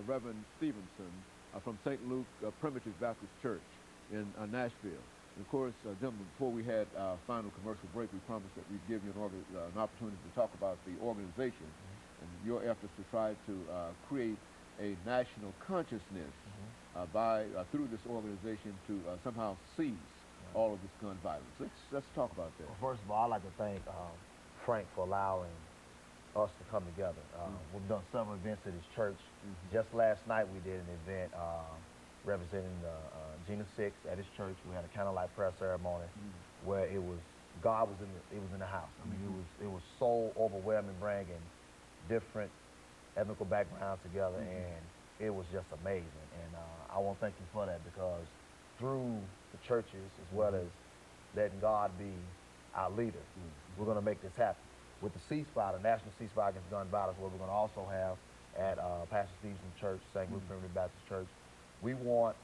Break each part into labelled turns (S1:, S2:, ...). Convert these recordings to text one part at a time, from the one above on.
S1: Reverend Stevenson from St. Luke Primitive Baptist Church in Nashville. And of course, gentlemen, before we had our final commercial break, we promised that we'd give you an opportunity to talk about the organization and your efforts to try to create a national consciousness through this organization to somehow seize all of this gun violence. Let's talk about that.
S2: Well, first of all, I'd like to thank Frank for allowing us to come together. We've done several events at his church. Just last night we did an event representing the Gina 6 at his church. We had a candlelight prayer ceremony where it was God was in the house. I mean, it was so overwhelming, bringing different ethnical backgrounds together, and it was just amazing. And I want to thank you for that, because through the churches, as well as letting God be our leader, we're going to make this happen. With the ceasefire, the National Ceasefire Against Gun Violence, what we're going to also have at Pastor Stevenson Church, St. Luke Primitive Baptist Church, we want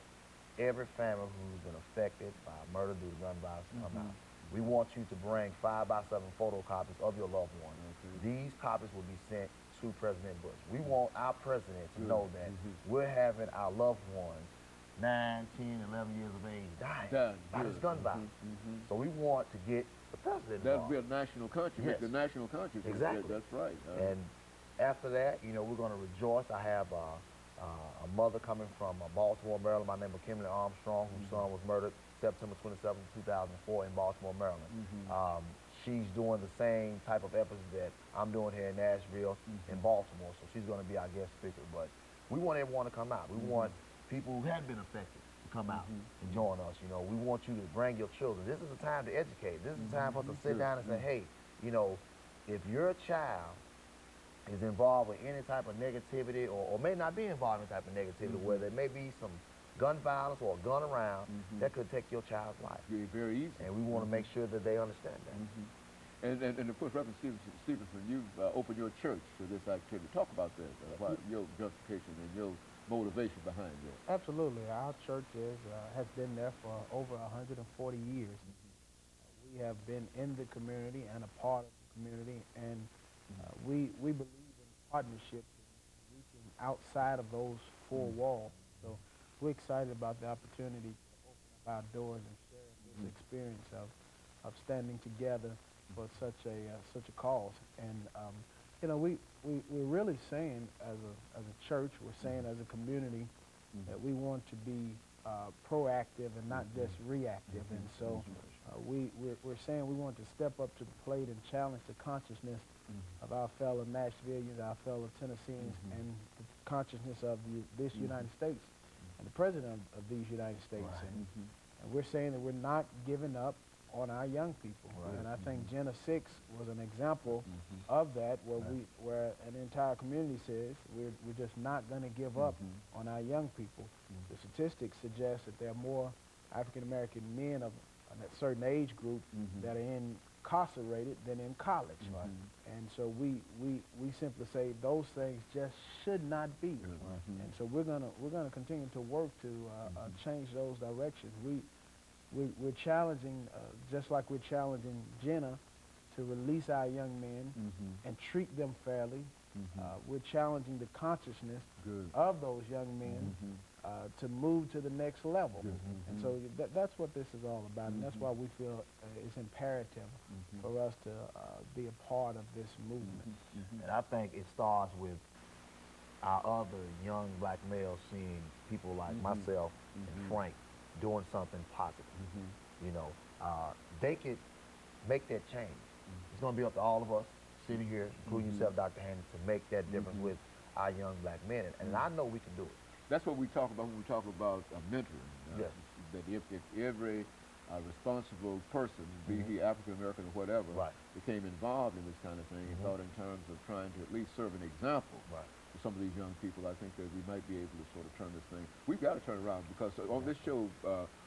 S2: every family who's been affected by murder due to gun violence to come out. We want you to bring 5x7 photocopies of your loved one. These copies will be sent to President Bush. We want our president to know that we're having our loved ones 9, 10, 11 years of age dying by this gun violence. So we want to get the president
S1: That'll
S2: involved.
S1: be a national country.
S2: Yes.
S1: The national country.
S2: Exactly.
S1: That's right.
S2: And after that, you know, we're going to rejoice. I have a mother coming from Baltimore, Maryland. My name is Kimberly Armstrong, whose son was murdered September 27, 2004 in Baltimore, Maryland. She's doing the same type of efforts that I'm doing here in Nashville and Baltimore, so she's going to be our guest speaker. But we want everyone to come out. We want people who have been affected to come out and join us. You know, we want you to bring your children. This is a time to educate. This is a time for us to sit down and say, hey, you know, if your child is involved with any type of negativity, or may not be involved in any type of negativity, where there may be some gun violence or a gun around, that could take your child's life.
S1: Very easy.
S2: And we want to make sure that they understand that.
S1: And of course, Reverend Stevenson, you've opened your church to this activity. Talk about that, about your justification and your motivation behind that.
S3: Absolutely. Our church has been there for over 140 years. We have been in the community and a part of the community, and we believe in partnership, reaching outside of those four walls. So we're excited about the opportunity to open up our doors and share this experience of standing together for such a cause. And you know, we're really saying as a church, we're saying as a community that we want to be proactive and not just reactive. And so we're saying we want to step up to the plate and challenge the consciousness of our fellow Nashvillians, our fellow Tennesseans, and the consciousness of this United States and the president of these United States. And we're saying that we're not giving up on our young people. And I think Gina 6 was an example of that, where an entire community says we're just not going to give up on our young people. The statistics suggest that there are more African-American men of a certain age group that are incarcerated than in college. And so we simply say those things just should not be. And so we're gonna continue to work to change those directions. We're challenging, just like we're challenging Jenna to release our young men and treat them fairly. We're challenging the consciousness of those young men to move to the next level. And so that's what this is all about, and that's why we feel it's imperative for us to be a part of this movement.
S2: And I think it starts with our other young black males seeing people like myself and Frank doing something positive. You know, they could make that change. It's going to be up to all of us sitting here, including yourself, Dr. Hannon, to make that difference with our young black men. And I know we can do it.
S1: That's what we talk about when we talk about mentoring.
S2: Yes.
S1: That if every responsible person, be he African-American or whatever, became involved in this kind of thing and thought in terms of trying to at least serve an example to some of these young people, I think that we might be able to sort of turn this thing. We've got to turn around, because on this show,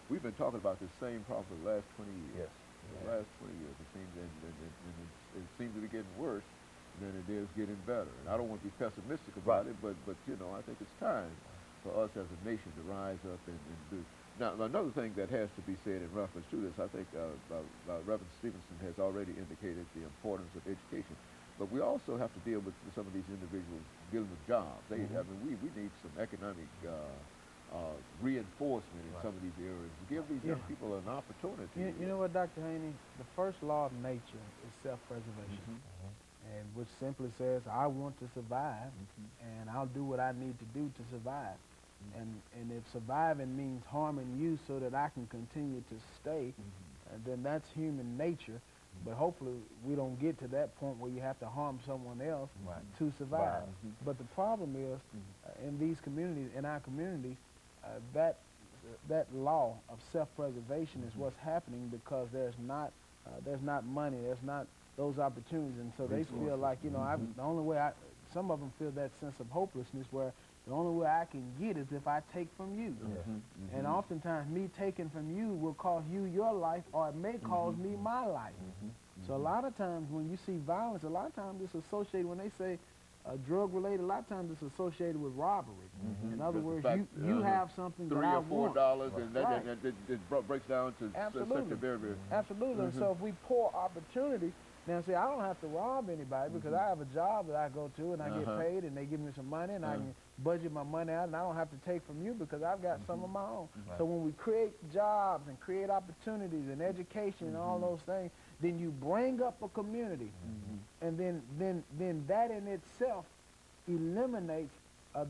S1: we've been talking about this same problem for the last 20 years. The last 20 years, it seems, and it seems to be getting worse than it is getting better. And I don't want to be pessimistic about it, but you know, I think it's time for us as a nation to rise up and do. Now, another thing that has to be said in reference to this, I think Reverend Stevenson has already indicated the importance of education. But we also have to deal with some of these individuals dealing with jobs. I mean, we need some economic reinforcement in some of these areas. Give these young people an opportunity.
S3: You know what, Dr. Haney? The first law of nature is self-preservation. And which simply says, I want to survive, and I'll do what I need to do to survive. And if surviving means harming you so that I can continue to stay, then that's human nature. But hopefully we don't get to that point where you have to harm someone else to survive. But the problem is, in these communities, in our communities, that law of self-preservation is what's happening because there's not money, there's not those opportunities, and so they feel like, you know, the only way some of them feel that sense of hopelessness where the only way I can get is if I take from you. And oftentimes me taking from you will cost you your life, or it may cost me my life. So a lot of times when you see violence, a lot of times it's associated, when they say drug-related, a lot of times it's associated with robbery. In other words, you have something that I want.
S1: $3 or $4, and that breaks down to such a very, very...
S3: Absolutely. And so if we pour opportunity, now see, I don't have to rob anybody because I have a job that I go to and I get paid and they give me some money and I can budget my money out and I don't have to take from you because I've got some of my own. So when we create jobs and create opportunities and education and all those things, then you bring up a community, and then that in itself eliminates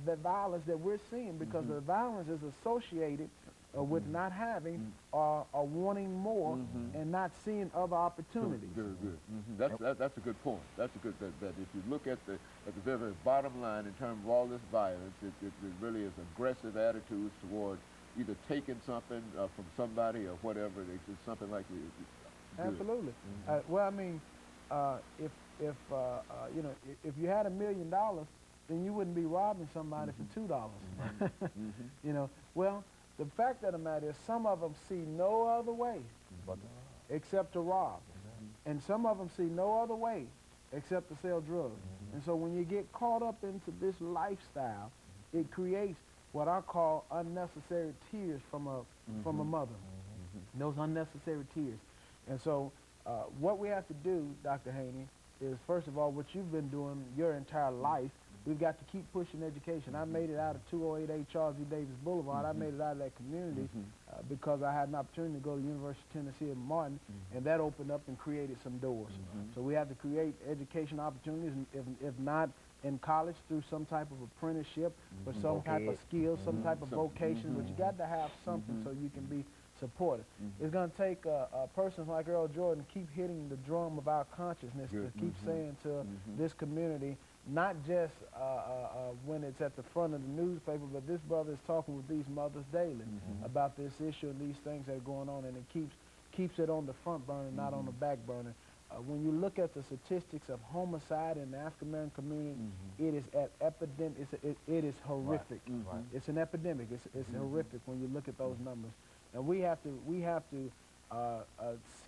S3: the violence that we're seeing, because the violence is associated with not having or wanting more and not seeing other opportunities.
S1: Very good. That's a good point. That's a good, that if you look at the very, very bottom line in terms of all this violence, it really is aggressive attitudes toward either taking something from somebody or whatever. It's just something like
S3: Absolutely. Well, I mean, if you know, if you had $1 million, then you wouldn't be robbing somebody for $2. You know, well, the fact of the matter is some of them see no other way except to rob. And some of them see no other way except to sell drugs. And so when you get caught up into this lifestyle, it creates what I call unnecessary tears from a mother. Those unnecessary tears. And so what we have to do, Dr. Haney, is first of all, what you've been doing your entire life, we've got to keep pushing education. I made it out of 2088 Charles E. Davis Boulevard. I made it out of that community because I had an opportunity to go to the University of Tennessee at Martin, and that opened up and created some doors. So we have to create education opportunities, if not in college, through some type of apprenticeship, or some type of skill, some type of vocation, but you got to have something so you can be supported. It's going to take persons like EJordan to keep hitting the drum of our consciousness, to keep saying to this community, not just when it's at the front of the newspaper, but this brother is talking with these mothers daily about this issue and these things that are going on, and it keeps it on the front burner, not on the back burner. When you look at the statistics of homicide in the African-American community, it is at epidemic. It is horrific. It's an epidemic. It's horrific when you look at those numbers. And we have to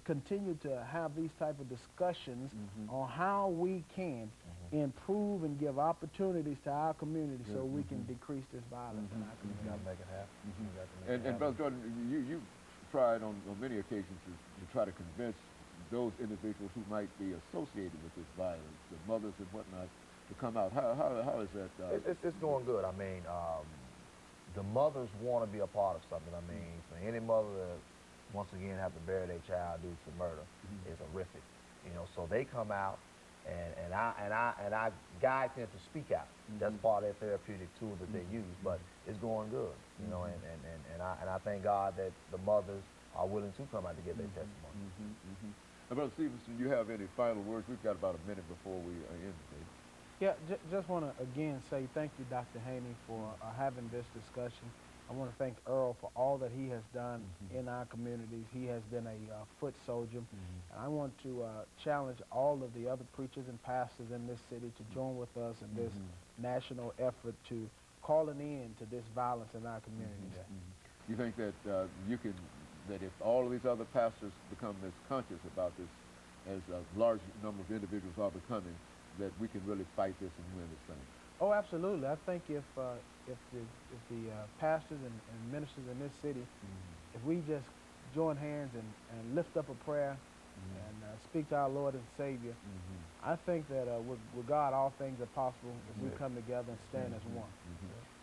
S3: continue to have these type of discussions on how we can improve and give opportunities to our community so we can decrease this violence in our community.
S2: You got to make it happen.
S1: And Brother Jordan, you tried on many occasions to try to convince those individuals who might be associated with this violence, the mothers and whatnot, to come out. How is that?
S2: It's going good. I mean, the mothers want to be a part of something. I mean, for any mother that, once again, have to bury their child due to murder is horrific. You know, so they come out, and I guide them to speak out. That's part of their therapeutic tool that they use. But it's going good. You know, and I thank God that the mothers are willing to come out to give their testimony.
S1: Now, Brother Stevenson, do you have any final words? We've got about a minute before we end today.
S3: Yeah, just want to again say thank you, Dr. Haney, for having this discussion. I want to thank Earl for all that he has done in our communities. He has been a foot soldier. And I want to challenge all of the other preachers and pastors in this city to join with us in this national effort to call an end to this violence in our communities.
S1: You think that that if all of these other pastors become as conscious about this as a large number of individuals are becoming, that we can really fight this and win this thing?
S3: Oh, absolutely. I think if the pastors and ministers in this city, if we just join hands and lift up a prayer and speak to our Lord and Savior. I think that with God, all things are possible if we come together and stand as one.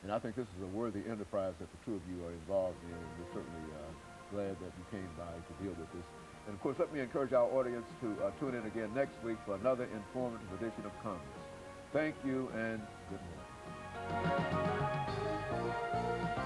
S1: And I think this is a worthy enterprise that the two of you are involved in, and we're certainly glad that you came by to deal with this. And of course, let me encourage our audience to tune in again next week for another informative edition of Congress. Thank you and good morning.